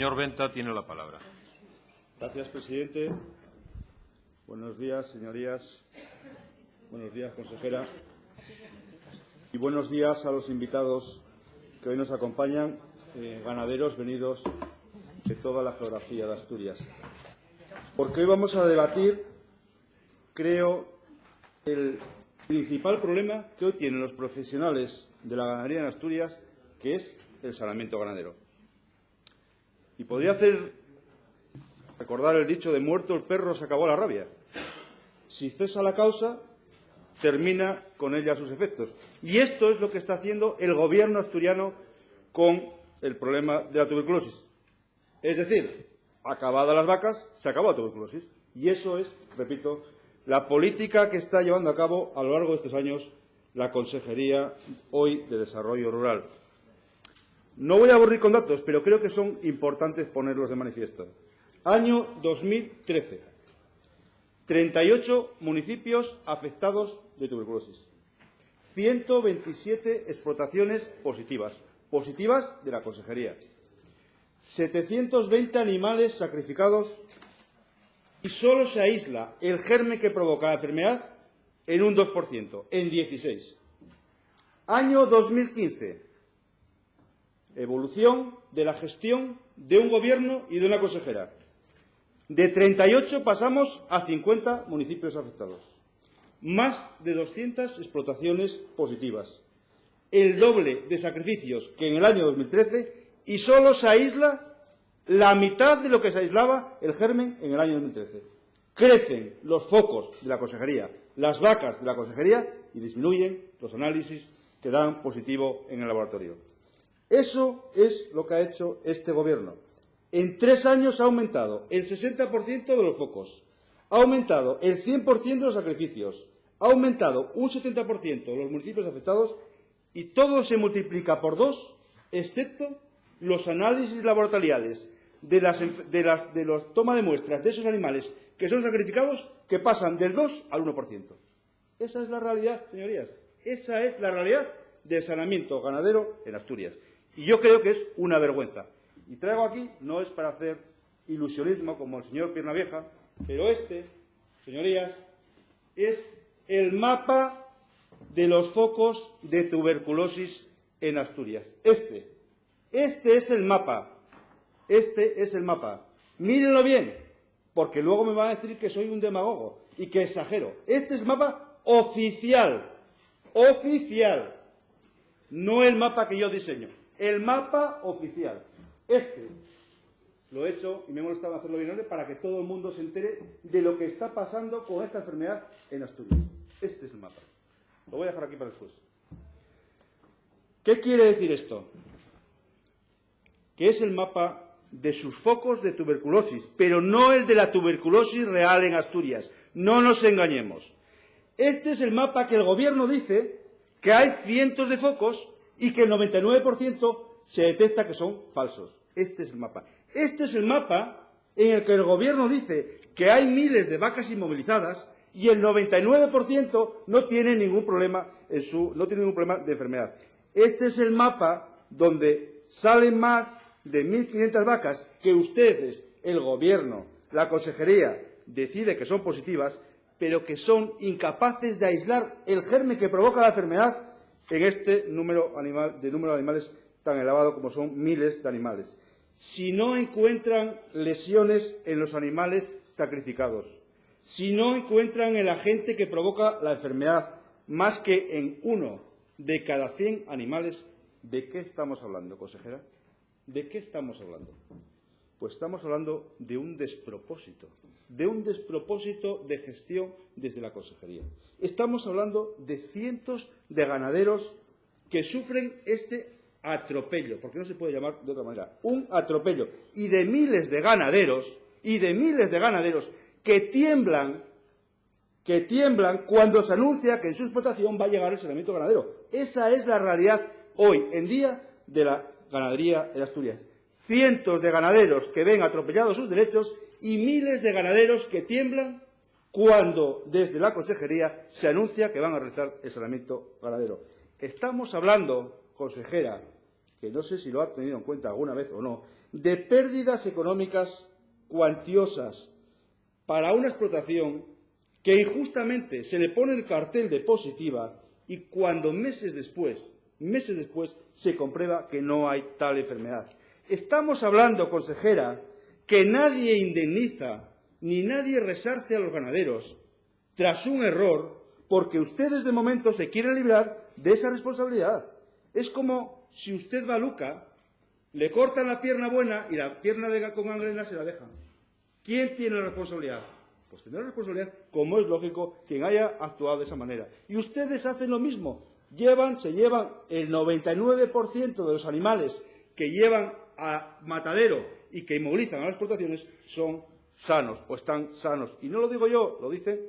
señor Venta tiene la palabra. Gracias, presidente. Buenos días, señorías. Buenos días, consejera. Y buenos días a los invitados que hoy nos acompañan, ganaderos venidos de toda la geografía de Asturias. Porque hoy vamos a debatir, creo, el principal problema que hoy tienen los profesionales de la ganadería en Asturias, que es el saneamiento ganadero. Y podría recordar el dicho de muerto el perro se acabó la rabia. Si cesa la causa, termina con ella sus efectos. Y esto es lo que está haciendo el gobierno asturiano con el problema de la tuberculosis. Es decir, acabadas las vacas, se acabó la tuberculosis. Y eso es, repito, la política que está llevando a cabo a lo largo de estos años la Consejería hoy de Desarrollo Rural. No voy a aburrir con datos, pero creo que son importantes ponerlos de manifiesto. Año 2013. 38 municipios afectados de tuberculosis. 127 explotaciones positivas de la Consejería. 720 animales sacrificados y solo se aísla el germen que provoca la enfermedad en un 2%, en 16. Año 2015. Evolución de la gestión de un gobierno y de una consejera. De 38 pasamos a 50 municipios afectados. Más de 200 explotaciones positivas. El doble de sacrificios que en el año 2013 y solo se aísla la mitad de lo que se aislaba el germen en el año 2013. Crecen los focos de la consejería, las vacas de la consejería y disminuyen los análisis que dan positivo en el laboratorio. Eso es lo que ha hecho este gobierno. En 3 años ha aumentado el 60% de los focos, ha aumentado el 100% de los sacrificios, ha aumentado un 70% de los municipios afectados y todo se multiplica por 2, excepto los análisis laboratoriales de los toma de muestras de esos animales que son sacrificados, que pasan del 2 al 1%. Esa es la realidad, señorías. Esa es la realidad del saneamiento ganadero en Asturias. Y yo creo que es una vergüenza. Y traigo aquí, no es para hacer ilusionismo como el señor Piernavieja, pero señorías, es el mapa de los focos de tuberculosis en Asturias. Este es el mapa. Este es el mapa. Mírenlo bien, porque luego me van a decir que soy un demagogo y que exagero. Este es el mapa oficial. Oficial. No el mapa que yo diseño. El mapa oficial. Lo he hecho y me he molestado en hacerlo bien para que todo el mundo se entere de lo que está pasando con esta enfermedad en Asturias. Este es el mapa. Lo voy a dejar aquí para después. ¿Qué quiere decir esto? Que es el mapa de sus focos de tuberculosis, pero no el de la tuberculosis real en Asturias. No nos engañemos. Este es el mapa que el Gobierno dice que hay cientos de focos y que el 99% se detecta que son falsos. Este es el mapa. Este es el mapa en el que el Gobierno dice que hay miles de vacas inmovilizadas y el 99% no tiene ningún problema de enfermedad. Este es el mapa donde salen más de 1.500 vacas que ustedes, el Gobierno, la Consejería, decide que son positivas, pero que son incapaces de aislar el germen que provoca la enfermedad en este número de animales tan elevado como son miles de animales. Si no encuentran lesiones en los animales sacrificados, si no encuentran el agente que provoca la enfermedad más que en 1 de cada 100 animales, ¿de qué estamos hablando, consejera? ¿De qué estamos hablando? Pues estamos hablando de un despropósito de gestión desde la consejería. Estamos hablando de cientos de ganaderos que sufren este atropello, porque no se puede llamar de otra manera, un atropello, y de miles de ganaderos que tiemblan cuando se anuncia que en su explotación va a llegar el saneamiento ganadero. Esa es la realidad hoy en día de la ganadería en Asturias. Cientos de ganaderos que ven atropellados sus derechos y miles de ganaderos que tiemblan cuando desde la consejería se anuncia que van a realizar el saneamiento ganadero. Estamos hablando, consejera, que no sé si lo ha tenido en cuenta alguna vez o no, de pérdidas económicas cuantiosas para una explotación que injustamente se le pone el cartel de positiva y cuando meses después se comprueba que no hay tal enfermedad. Estamos hablando, consejera, que nadie indemniza ni nadie resarce a los ganaderos tras un error porque ustedes de momento se quieren librar de esa responsabilidad. Es como si usted va a Luca, le cortan la pierna buena y la pierna con gangrena se la dejan. ¿Quién tiene la responsabilidad? Pues tendrá la responsabilidad, como es lógico, quien haya actuado de esa manera. Y ustedes hacen lo mismo. Se llevan el 99% de los animales que llevan a matadero y que inmovilizan a las explotaciones son sanos o están sanos. Y no lo digo yo, lo dicen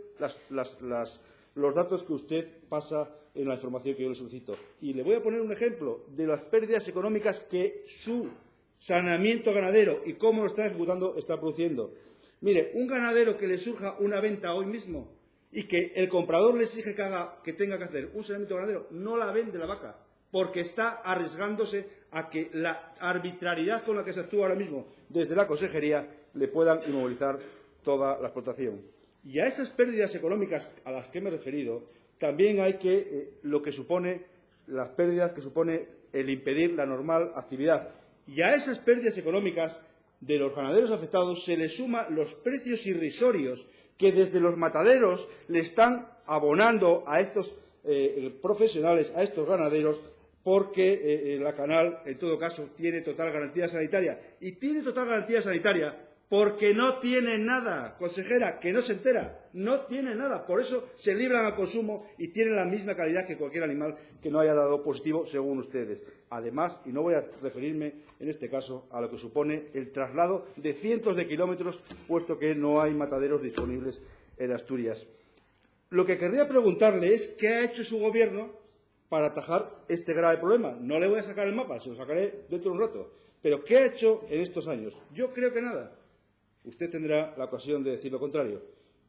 los datos que usted pasa en la información que yo le solicito. Y le voy a poner un ejemplo de las pérdidas económicas que su saneamiento ganadero y cómo lo está ejecutando está produciendo. Mire, un ganadero que le surja una venta hoy mismo y que el comprador le exige que tenga que hacer un saneamiento ganadero, no la vende la vaca, porque está arriesgándose a que la arbitrariedad con la que se actúa ahora mismo desde la consejería le puedan inmovilizar toda la explotación. Y a esas pérdidas económicas a las que me he referido, también hay que lo que supone las pérdidas que supone el impedir la normal actividad. Y a esas pérdidas económicas de los ganaderos afectados se les suman los precios irrisorios que desde los mataderos le están abonando a estos profesionales, a estos ganaderos, porque la Canal, en todo caso, tiene total garantía sanitaria. Y tiene total garantía sanitaria porque no tiene nada, consejera, que no se entera, no tiene nada. Por eso se libran al consumo y tienen la misma calidad que cualquier animal que no haya dado positivo, según ustedes. Además, y no voy a referirme en este caso a lo que supone el traslado de cientos de kilómetros, puesto que no hay mataderos disponibles en Asturias. Lo que querría preguntarle es qué ha hecho su Gobierno para atajar este grave problema. No le voy a sacar el mapa, se lo sacaré dentro de un rato. Pero ¿qué ha hecho en estos años? Yo creo que nada. Usted tendrá la ocasión de decir lo contrario.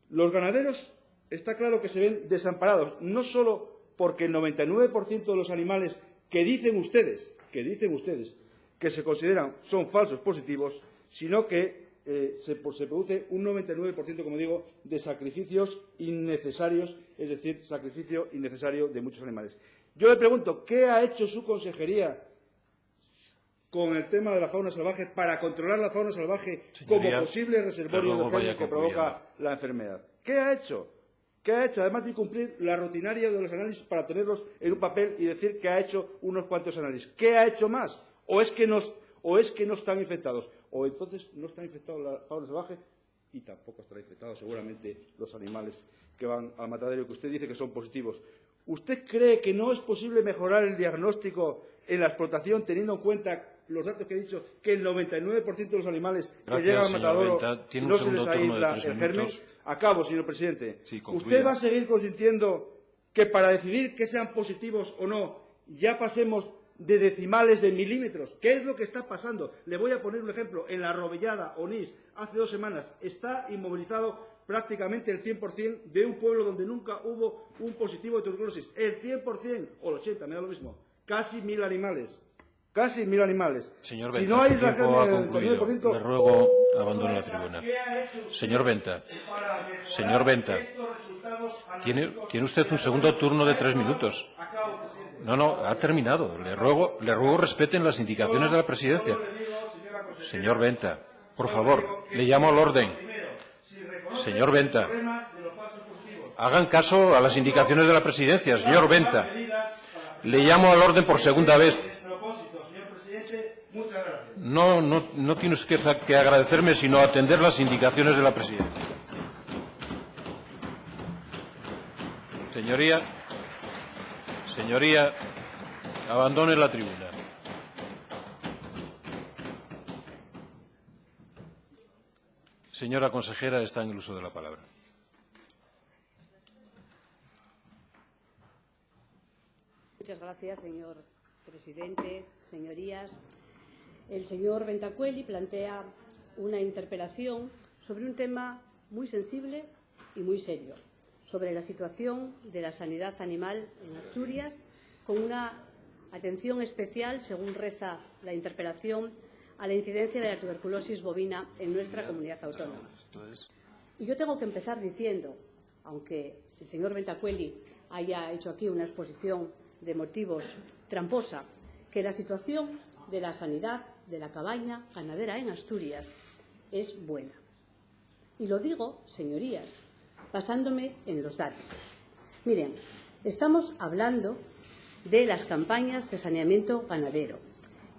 Los ganaderos está claro que se ven desamparados, no solo porque el 99% de los animales que dicen ustedes que se consideran son falsos positivos, sino que se produce un 99%, como digo, de sacrificios innecesarios, es decir, sacrificio innecesario de muchos animales. Yo le pregunto, ¿qué ha hecho su consejería con el tema de la fauna salvaje para controlar la fauna salvaje como posible reservorio de gérmenes que provoca la enfermedad? ¿Qué ha hecho? ¿Qué ha hecho? Además de incumplir la rutinaria de los análisis para tenerlos en un papel y decir que ha hecho unos cuantos análisis. ¿Qué ha hecho más? ¿O es que no están infectados? ¿O entonces no está infectada la fauna salvaje? Y tampoco estará infectados seguramente los animales que van al matadero que usted dice que son positivos. ¿Usted cree que no es posible mejorar el diagnóstico en la explotación teniendo en cuenta los datos que he dicho, que el 99% de los animales que llegan al matadero no se les aísla el germen? Acabo, señor presidente. Sí, ¿usted va a seguir consintiendo que para decidir que sean positivos o no ya pasemos de decimales de milímetros? ¿Qué es lo que está pasando? Le voy a poner un ejemplo. En la Rovellada, Onís, hace 2 semanas, está inmovilizado prácticamente el 100% de un pueblo donde nunca hubo un positivo de tuberculosis. El 100% o el 80%, me da lo mismo. Casi 1.000 animales. Casi 1.000 animales. Señor Venta, si no hay la le ruego abandone la tribuna. Señor Venta, tiene usted un segundo turno de 3 minutos. No, ha terminado. Le ruego respeten las indicaciones de la presidencia. Señor Venta, por favor, le llamo al orden. Señor Venta, hagan caso a las indicaciones de la presidencia. Señor Venta, le llamo al orden por segunda vez. No tiene usted que agradecerme, sino atender las indicaciones de la presidencia. Señoría, abandone la tribuna. Señora consejera, está en el uso de la palabra. Muchas gracias, señor presidente. Señorías, el señor Bentacueli plantea una interpelación sobre un tema muy sensible y muy serio, sobre la situación de la sanidad animal en Asturias, con una atención especial, según reza la interpelación, a la incidencia de la tuberculosis bovina en nuestra comunidad autónoma. Y yo tengo que empezar diciendo, aunque el señor Bentacueli haya hecho aquí una exposición de motivos tramposa, que la situación de la sanidad de la cabaña ganadera en Asturias es buena. Y lo digo, señorías, basándome en los datos. Miren, estamos hablando de las campañas de saneamiento ganadero,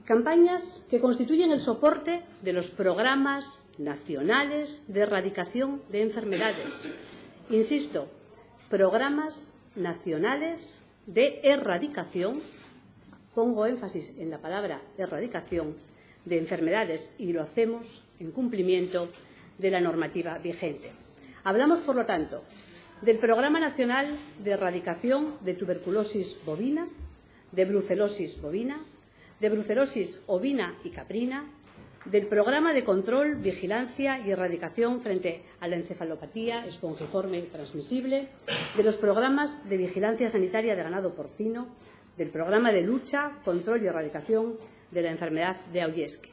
campañas que constituyen el soporte de los programas nacionales de erradicación de enfermedades. Insisto, programas nacionales de erradicación, pongo énfasis en la palabra erradicación, de enfermedades, y lo hacemos en cumplimiento de la normativa vigente. Hablamos, por lo tanto, del Programa Nacional de Erradicación de Tuberculosis Bovina, de Brucelosis Bovina, de Brucelosis Ovina y Caprina, del Programa de Control, Vigilancia y Erradicación frente a la encefalopatía espongiforme transmisible, de los programas de vigilancia sanitaria de ganado porcino, del Programa de Lucha, Control y Erradicación de la enfermedad de Auyesque.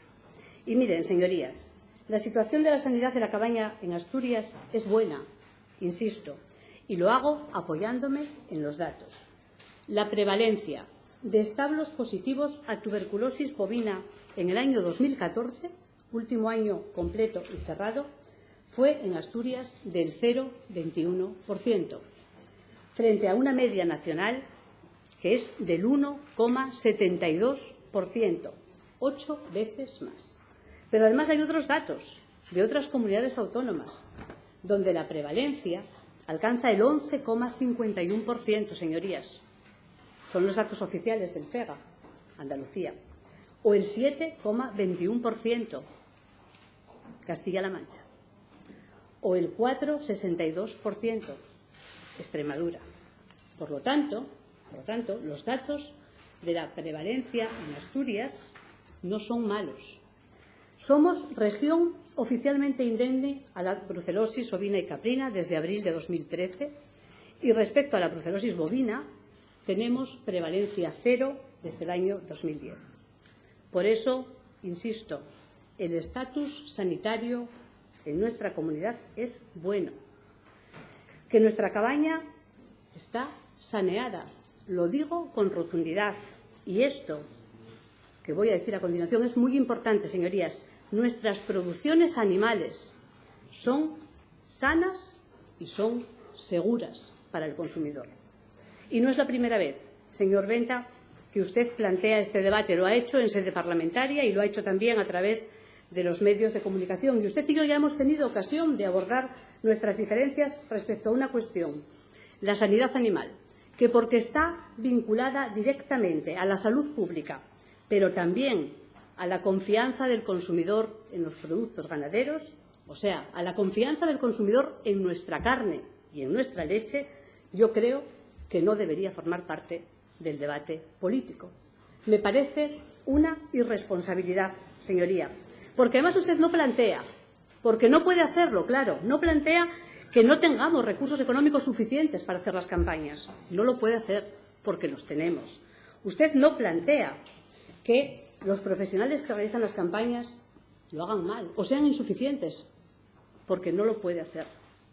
Y miren, señorías, la situación de la sanidad de la cabaña en Asturias es buena, insisto, y lo hago apoyándome en los datos. La prevalencia de establos positivos a tuberculosis bovina en el año 2014, último año completo y cerrado, fue en Asturias del 0,21%, frente a una media nacional que es del 1,72%, 8 veces más. Pero además hay otros datos de otras comunidades autónomas, donde la prevalencia alcanza el 11,51%, señorías. Son los datos oficiales del FEGA, Andalucía. O el 7,21%, Castilla-La Mancha. O el 4,62%, Extremadura. Por lo tanto, los datos de la prevalencia en Asturias no son malos. Somos región oficialmente indemne a la brucelosis ovina y caprina desde abril de 2013 y respecto a la brucelosis bovina tenemos prevalencia cero desde el año 2010. Por eso, insisto, el estatus sanitario en nuestra comunidad es bueno. Que nuestra cabaña está saneada, lo digo con rotundidad. Y esto que voy a decir a continuación es muy importante, señorías. Nuestras producciones animales son sanas y son seguras para el consumidor. Y no es la primera vez, señor Venta, que usted plantea este debate. Lo ha hecho en sede parlamentaria y lo ha hecho también a través de los medios de comunicación. Y usted y yo ya hemos tenido ocasión de abordar nuestras diferencias respecto a una cuestión, la sanidad animal, que porque está vinculada directamente a la salud pública, pero también a la confianza del consumidor en los productos ganaderos, o sea, a la confianza del consumidor en nuestra carne y en nuestra leche, yo creo que no debería formar parte del debate político. Me parece una irresponsabilidad, señoría, porque además usted no plantea, porque no puede hacerlo, claro, no plantea que no tengamos recursos económicos suficientes para hacer las campañas. No lo puede hacer porque los tenemos. Usted no plantea que los profesionales que realizan las campañas lo hagan mal o sean insuficientes, porque no lo puede hacer,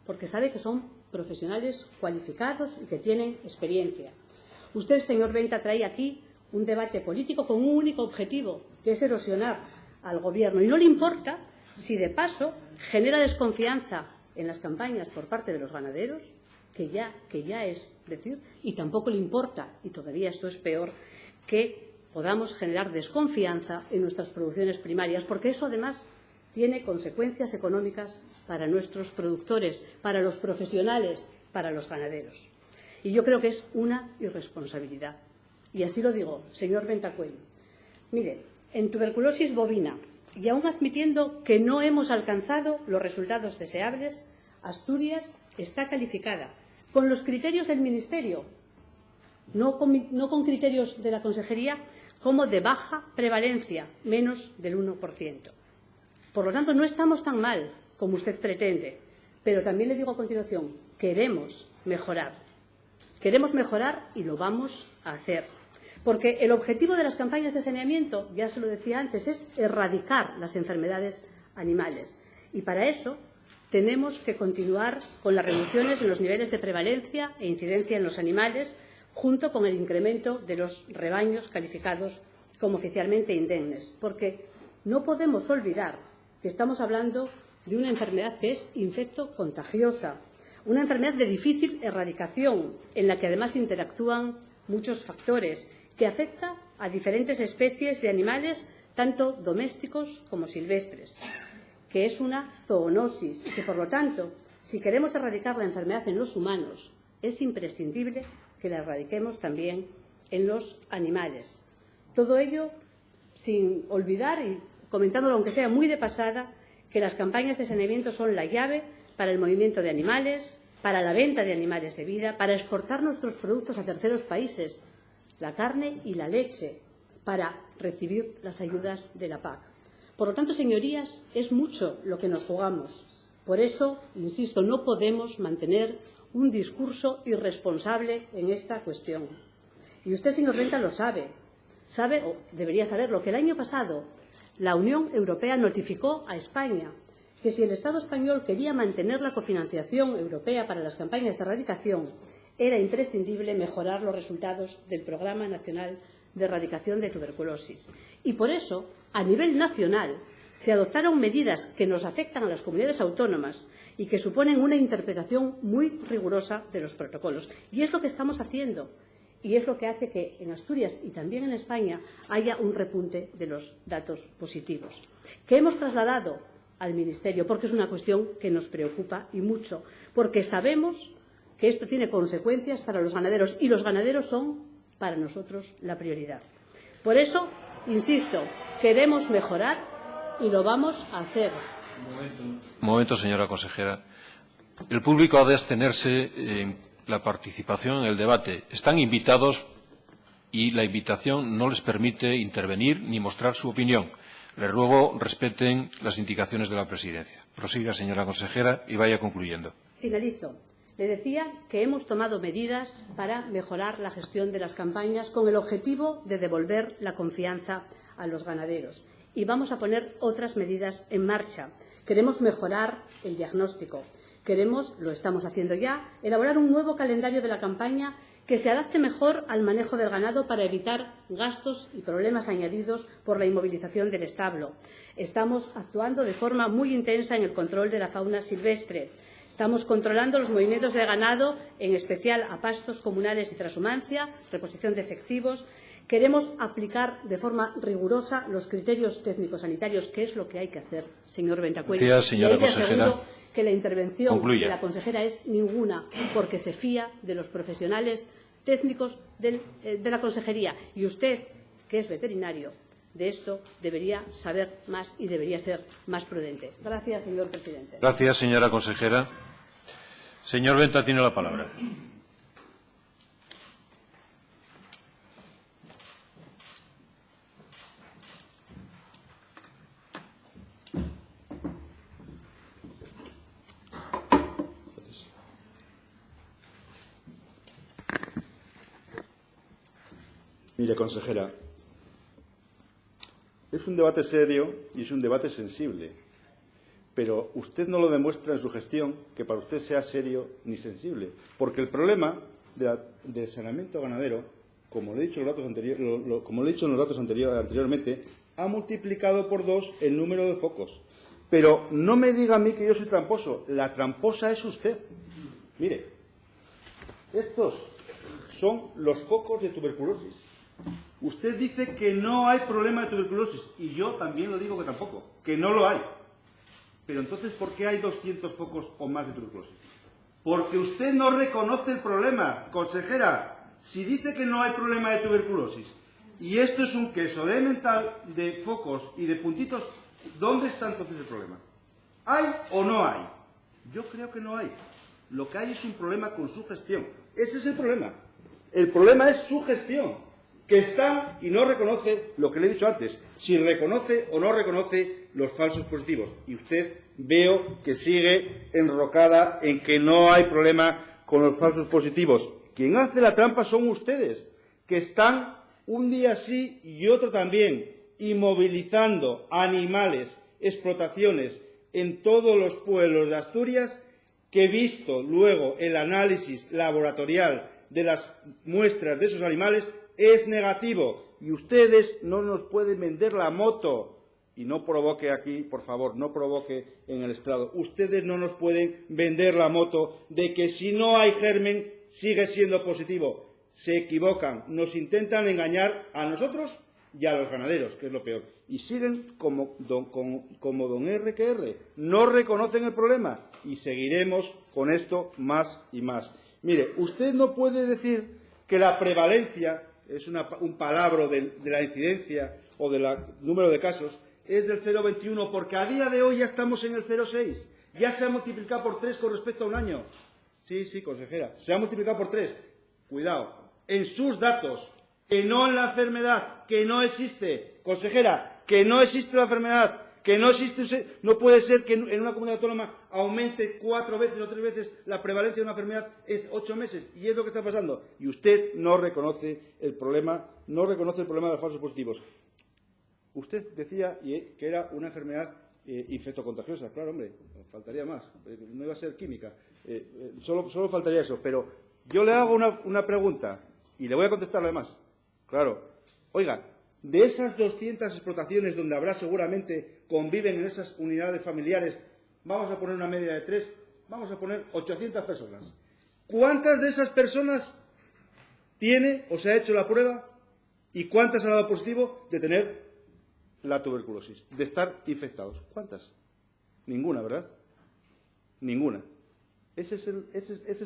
porque sabe que son profesionales cualificados y que tienen experiencia. Usted, señor Venta, trae aquí un debate político con un único objetivo, que es erosionar al Gobierno. Y no le importa si, de paso, genera desconfianza en las campañas por parte de los ganaderos, que ya es decir, y tampoco le importa, y todavía esto es peor, que podamos generar desconfianza en nuestras producciones primarias, porque eso, además, tiene consecuencias económicas para nuestros productores, para los profesionales, para los ganaderos. Y yo creo que es una irresponsabilidad. Y así lo digo, señor Bentacueli. Mire, en tuberculosis bovina, y aún admitiendo que no hemos alcanzado los resultados deseables, Asturias está calificada con los criterios del Ministerio, no con criterios de la Consejería, como de baja prevalencia, menos del 1%. Por lo tanto, no estamos tan mal como usted pretende, pero también le digo a continuación, queremos mejorar y lo vamos a hacer. Porque el objetivo de las campañas de saneamiento, ya se lo decía antes, es erradicar las enfermedades animales. Y para eso tenemos que continuar con las reducciones en los niveles de prevalencia e incidencia en los animales, junto con el incremento de los rebaños calificados como oficialmente indemnes. Porque no podemos olvidar que estamos hablando de una enfermedad que es infectocontagiosa, una enfermedad de difícil erradicación, en la que además interactúan muchos factores, que afecta a diferentes especies de animales, tanto domésticos como silvestres, que es una zoonosis y que, por lo tanto, si queremos erradicar la enfermedad en los humanos, es imprescindible que la erradiquemos también en los animales. Todo ello sin olvidar, y comentándolo aunque sea muy de pasada, que las campañas de saneamiento son la llave para el movimiento de animales, para la venta de animales de vida, para exportar nuestros productos a terceros países, la carne y la leche, para recibir las ayudas de la PAC. Por lo tanto, señorías, es mucho lo que nos jugamos. Por eso, insisto, no podemos mantener un discurso irresponsable en esta cuestión. Y usted, señor Venta, lo sabe. Sabe, o debería saberlo, que el año pasado la Unión Europea notificó a España que si el Estado español quería mantener la cofinanciación europea para las campañas de erradicación, era imprescindible mejorar los resultados del Programa Nacional de Erradicación de Tuberculosis. Y por eso, a nivel nacional, se adoptaron medidas que nos afectan a las comunidades autónomas y que suponen una interpretación muy rigurosa de los protocolos. Y es lo que estamos haciendo. Y es lo que hace que en Asturias y también en España haya un repunte de los datos positivos, que hemos trasladado al Ministerio, porque es una cuestión que nos preocupa y mucho, porque sabemos que esto tiene consecuencias para los ganaderos y los ganaderos son, para nosotros, la prioridad. Por eso, insisto, queremos mejorar y lo vamos a hacer. Un momento, señora consejera. El público ha de abstenerse en la participación en el debate. Están invitados y la invitación no les permite intervenir ni mostrar su opinión. Les ruego respeten las indicaciones de la presidencia. Prosiga, señora consejera, y vaya concluyendo. Finalizo. Le decía que hemos tomado medidas para mejorar la gestión de las campañas con el objetivo de devolver la confianza a los ganaderos. Y vamos a poner otras medidas en marcha. Queremos mejorar el diagnóstico. Queremos, lo estamos haciendo ya, elaborar un nuevo calendario de la campaña que se adapte mejor al manejo del ganado para evitar gastos y problemas añadidos por la inmovilización del establo. Estamos actuando de forma muy intensa en el control de la fauna silvestre. Estamos controlando los movimientos de ganado, en especial a pastos comunales y trashumancia, reposición de efectivos. Queremos aplicar de forma rigurosa los criterios técnico-sanitarios, que es lo que hay que hacer, señor Bentacuell. Gracias, señora consejera. Que la intervención Concluya. de la consejera es ninguna, porque se fía de los profesionales técnicos de la consejería. Y usted, que es veterinario, de esto debería saber más y debería ser más prudente. Gracias, señor presidente. Gracias, señora consejera. Señor Venta, tiene la palabra. Mire, consejera, es un debate serio y es un debate sensible, pero usted no lo demuestra en su gestión que para usted sea serio ni sensible, porque el problema del saneamiento ganadero, como le he dicho en los datos anteriormente, ha multiplicado por 2 el número de focos. Pero no me diga a mí que yo soy tramposo, la tramposa es usted. Mire, estos son los focos de tuberculosis. Usted dice que no hay problema de tuberculosis, y yo también lo digo que tampoco, que no lo hay. Pero entonces, ¿por qué hay 200 focos o más de tuberculosis? Porque usted no reconoce el problema, consejera. Si dice que no hay problema de tuberculosis, y esto es un queso de mental de focos y de puntitos, ¿dónde está entonces el problema? ¿Hay o no hay? Yo creo que no hay. Lo que hay es un problema con su gestión. Ese es el problema. El problema es su gestión, que está y no reconoce lo que le he dicho antes, si reconoce o no reconoce los falsos positivos. Y usted veo que sigue enrocada en que no hay problema con los falsos positivos. Quien hace la trampa son ustedes, que están un día sí y otro también, inmovilizando animales, explotaciones en todos los pueblos de Asturias, que visto luego el análisis laboratorial de las muestras de esos animales es negativo. Y ustedes no nos pueden vender la moto. Y no provoque aquí, por favor, no provoque en el estrado. Ustedes no nos pueden vender la moto de que si no hay germen sigue siendo positivo. Se equivocan, nos intentan engañar a nosotros y a los ganaderos, que es lo peor. Y siguen como don R que R. No reconocen el problema y seguiremos con esto más y más. Mire, usted no puede decir que la prevalencia, es un palabra de la incidencia o del número de casos, es del 0,21, porque a día de hoy ya estamos en el 0,6. Ya se ha multiplicado por 3 con respecto a un año. Sí, consejera, se ha multiplicado por 3. Cuidado, en sus datos, que no en la enfermedad, que no existe. Consejera, que no existe la enfermedad, que no existe. No puede ser que en una comunidad autónoma aumente 4 veces o 3 veces la prevalencia de una enfermedad, es 8 meses, y es lo que está pasando. Y usted no reconoce el problema, de los falsos positivos. Usted decía que era una enfermedad infectocontagiosa. Claro, hombre, faltaría más. No iba a ser química. Solo faltaría eso. Pero yo le hago una pregunta y le voy a contestar además. Claro. Oiga, de esas 200 explotaciones donde habrá seguramente conviven en esas unidades familiares, vamos a poner una media de 3, vamos a poner 800 personas. ¿Cuántas de esas personas tiene o se ha hecho la prueba y cuántas ha dado positivo de tener la tuberculosis, de estar infectados? ¿Cuántas? Ninguna, ¿verdad? Ninguna. Ese es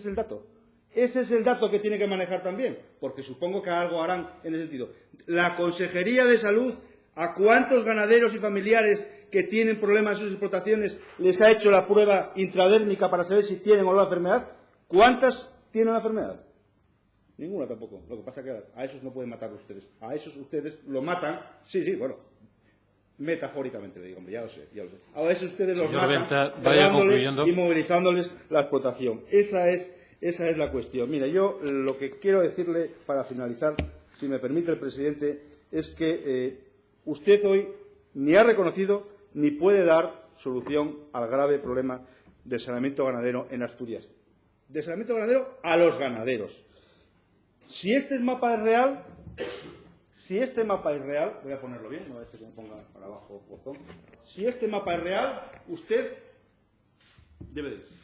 el dato. Ese es el dato que tiene que manejar también, porque supongo que algo harán en ese sentido. La Consejería de Salud, ¿a cuántos ganaderos y familiares que tienen problemas en sus explotaciones les ha hecho la prueba intradérmica para saber si tienen o no la enfermedad? ¿Cuántas tienen la enfermedad? Ninguna tampoco. Lo que pasa es que a esos no pueden matar ustedes. A esos ustedes lo matan. Sí, bueno. Metafóricamente le digo, hombre, ya lo sé. A veces ustedes los matan, y movilizándoles la explotación. Esa es la cuestión. Mira, yo lo que quiero decirle para finalizar, si me permite el presidente, es que usted hoy ni ha reconocido ni puede dar solución al grave problema del saneamiento ganadero en Asturias. Del saneamiento ganadero a los ganaderos. Si este mapa es real, voy a ponerlo bien, no a veces que me ponga para abajo botón. Si este mapa es real, usted debe de irse.